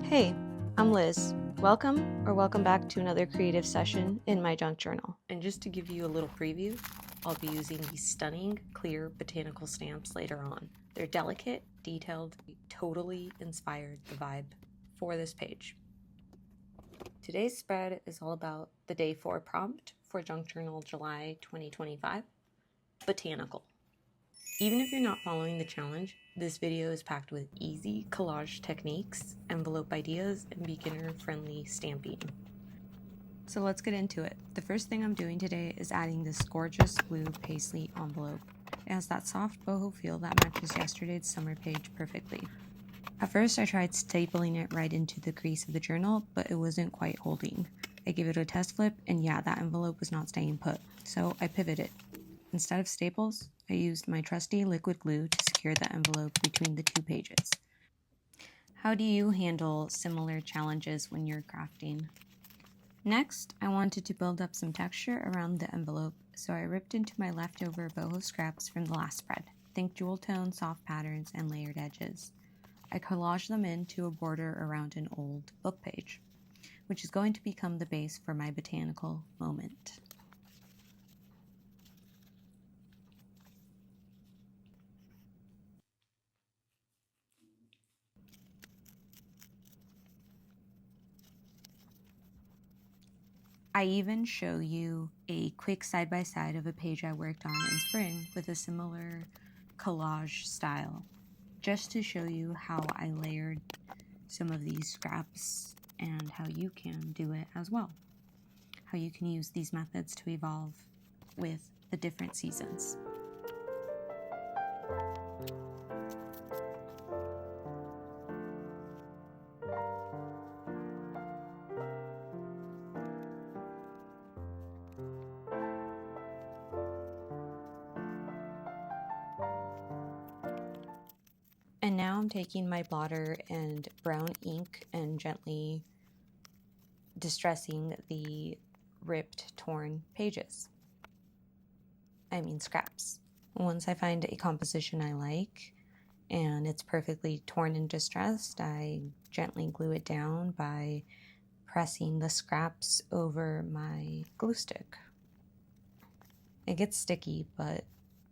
Hey, I'm Liz. Welcome back to another creative session in my junk journal. And just to give you a little preview, I'll be using these stunning, clear botanical stamps later on. They're delicate, detailed, totally inspired the vibe for this page. Today's spread is all about the day 4 prompt for Junk Journal July 2025, Botanical. Even if you're not following the challenge, this video is packed with easy collage techniques, envelope ideas, and beginner-friendly stamping. So let's get into it. The first thing I'm doing today is adding this gorgeous blue paisley envelope. It has that soft boho feel that matches yesterday's summer page perfectly. At first I tried stapling it right into the crease of the journal, but it wasn't quite holding. I gave it a test flip, and yeah, that envelope was not staying put, so I pivoted. Instead of staples, I used my trusty liquid glue to secure the envelope between the two pages. How do you handle similar challenges when you're crafting? Next, I wanted to build up some texture around the envelope, so I ripped into my leftover boho scraps from the last spread. Think jewel tone, soft patterns, and layered edges. I collaged them into a border around an old book page, which is going to become the base for my botanical moment. I even show you a quick side-by-side of a page I worked on in spring with a similar collage style, just to show you how I layered some of these scraps and how you can do it as well. How you can use these methods to evolve with the different seasons. And now I'm taking my blotter and brown ink and gently distressing the ripped, torn pages. Scraps. Once I find a composition I like and it's perfectly torn and distressed, I gently glue it down by pressing the scraps over my glue stick. It gets sticky, but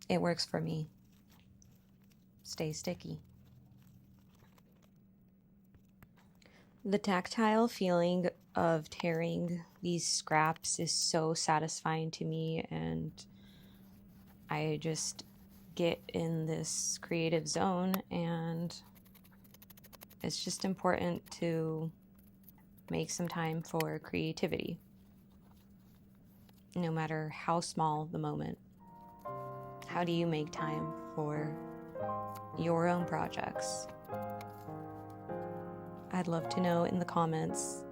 it works for me. Stay sticky. The tactile feeling of tearing these scraps is so satisfying to me, and I just get in this creative zone, and it's just important to make some time for creativity, no matter how small the moment. How do you make time for your own projects? I'd love to know in the comments.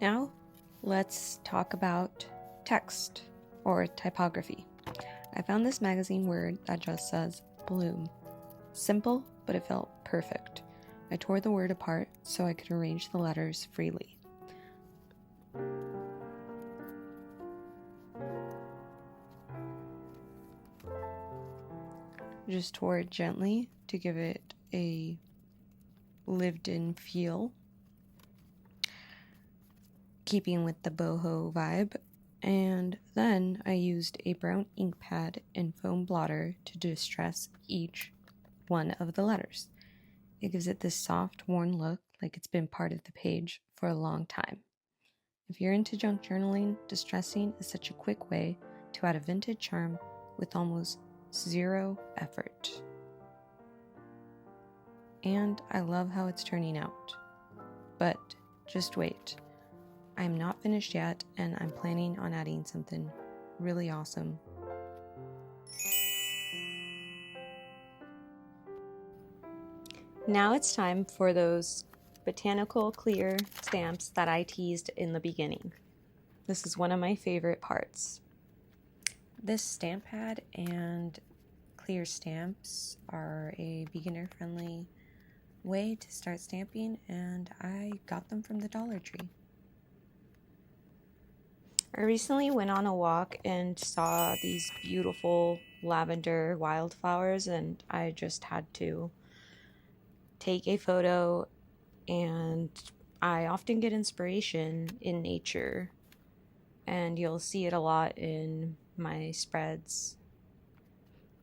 Now, let's talk about text or typography. I found this magazine word that just says bloom. Simple, but it felt perfect. I tore the word apart so I could arrange the letters freely. Just tore it gently to give it a lived-in feel, keeping with the boho vibe. And then I used a brown ink pad and foam blotter to distress each one of the letters. It gives it this soft, worn look, like it's been part of the page for a long time. If you're into junk journaling, distressing is such a quick way to add a vintage charm with almost zero effort. And I love how it's turning out. But just wait. I'm not finished yet, and I'm planning on adding something really awesome. Now it's time for those botanical clear stamps that I teased in the beginning. This is one of my favorite parts. This stamp pad and clear stamps are a beginner-friendly way to start stamping, and I got them from the Dollar Tree. I recently went on a walk and saw these beautiful lavender wildflowers, and I just had to take a photo. And I often get inspiration in nature, and you'll see it a lot in my spreads,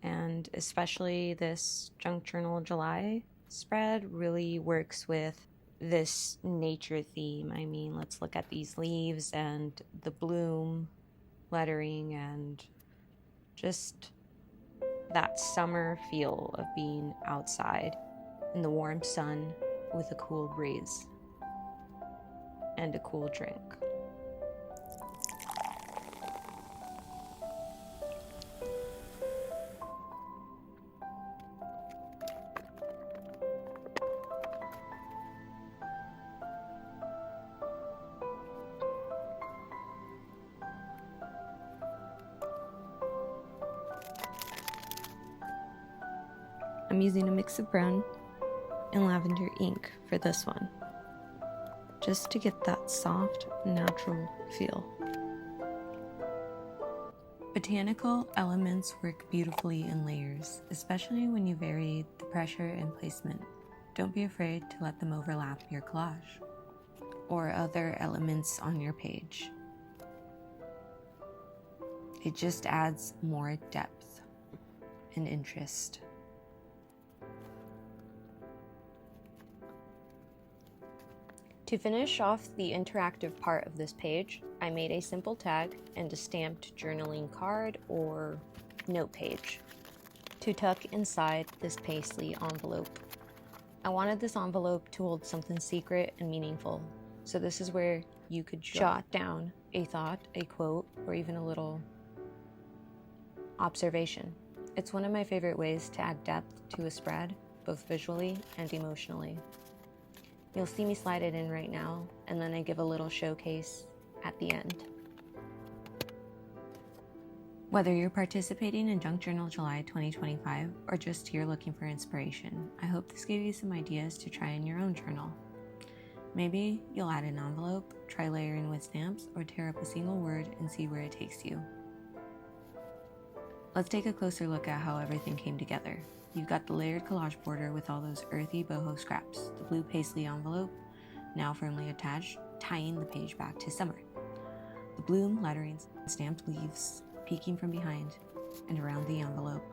and especially this Junk Journal July spread really works with this nature theme. I mean, let's look at these leaves and the bloom lettering and just that summer feel of being outside in the warm sun with a cool breeze and a cool drink. I'm using a mix of brown and lavender ink for this one, just to get that soft, natural feel. Botanical elements work beautifully in layers, especially when you vary the pressure and placement. Don't be afraid to let them overlap your collage or other elements on your page. It just adds more depth and interest. To finish off the interactive part of this page, I made a simple tag and a stamped journaling card or note page to tuck inside this paisley envelope. I wanted this envelope to hold something secret and meaningful, so this is where you could jot down a thought, a quote, or even a little observation. It's one of my favorite ways to add depth to a spread, both visually and emotionally. You'll see me slide it in right now, and then I give a little showcase at the end. Whether you're participating in Junk Journal July 2025 or just here looking for inspiration, I hope this gave you some ideas to try in your own journal. Maybe you'll add an envelope, try layering with stamps, or tear up a single word and see where it takes you. Let's take a closer look at how everything came together. You've got the layered collage border with all those earthy boho scraps, the blue paisley envelope, now firmly attached, tying the page back to summer. The bloom letterings, stamped leaves peeking from behind and around the envelope.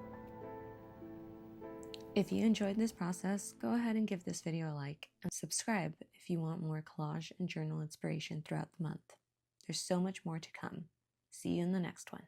If you enjoyed this process, go ahead and give this video a like and subscribe if you want more collage and journal inspiration throughout the month. There's so much more to come. See you in the next one.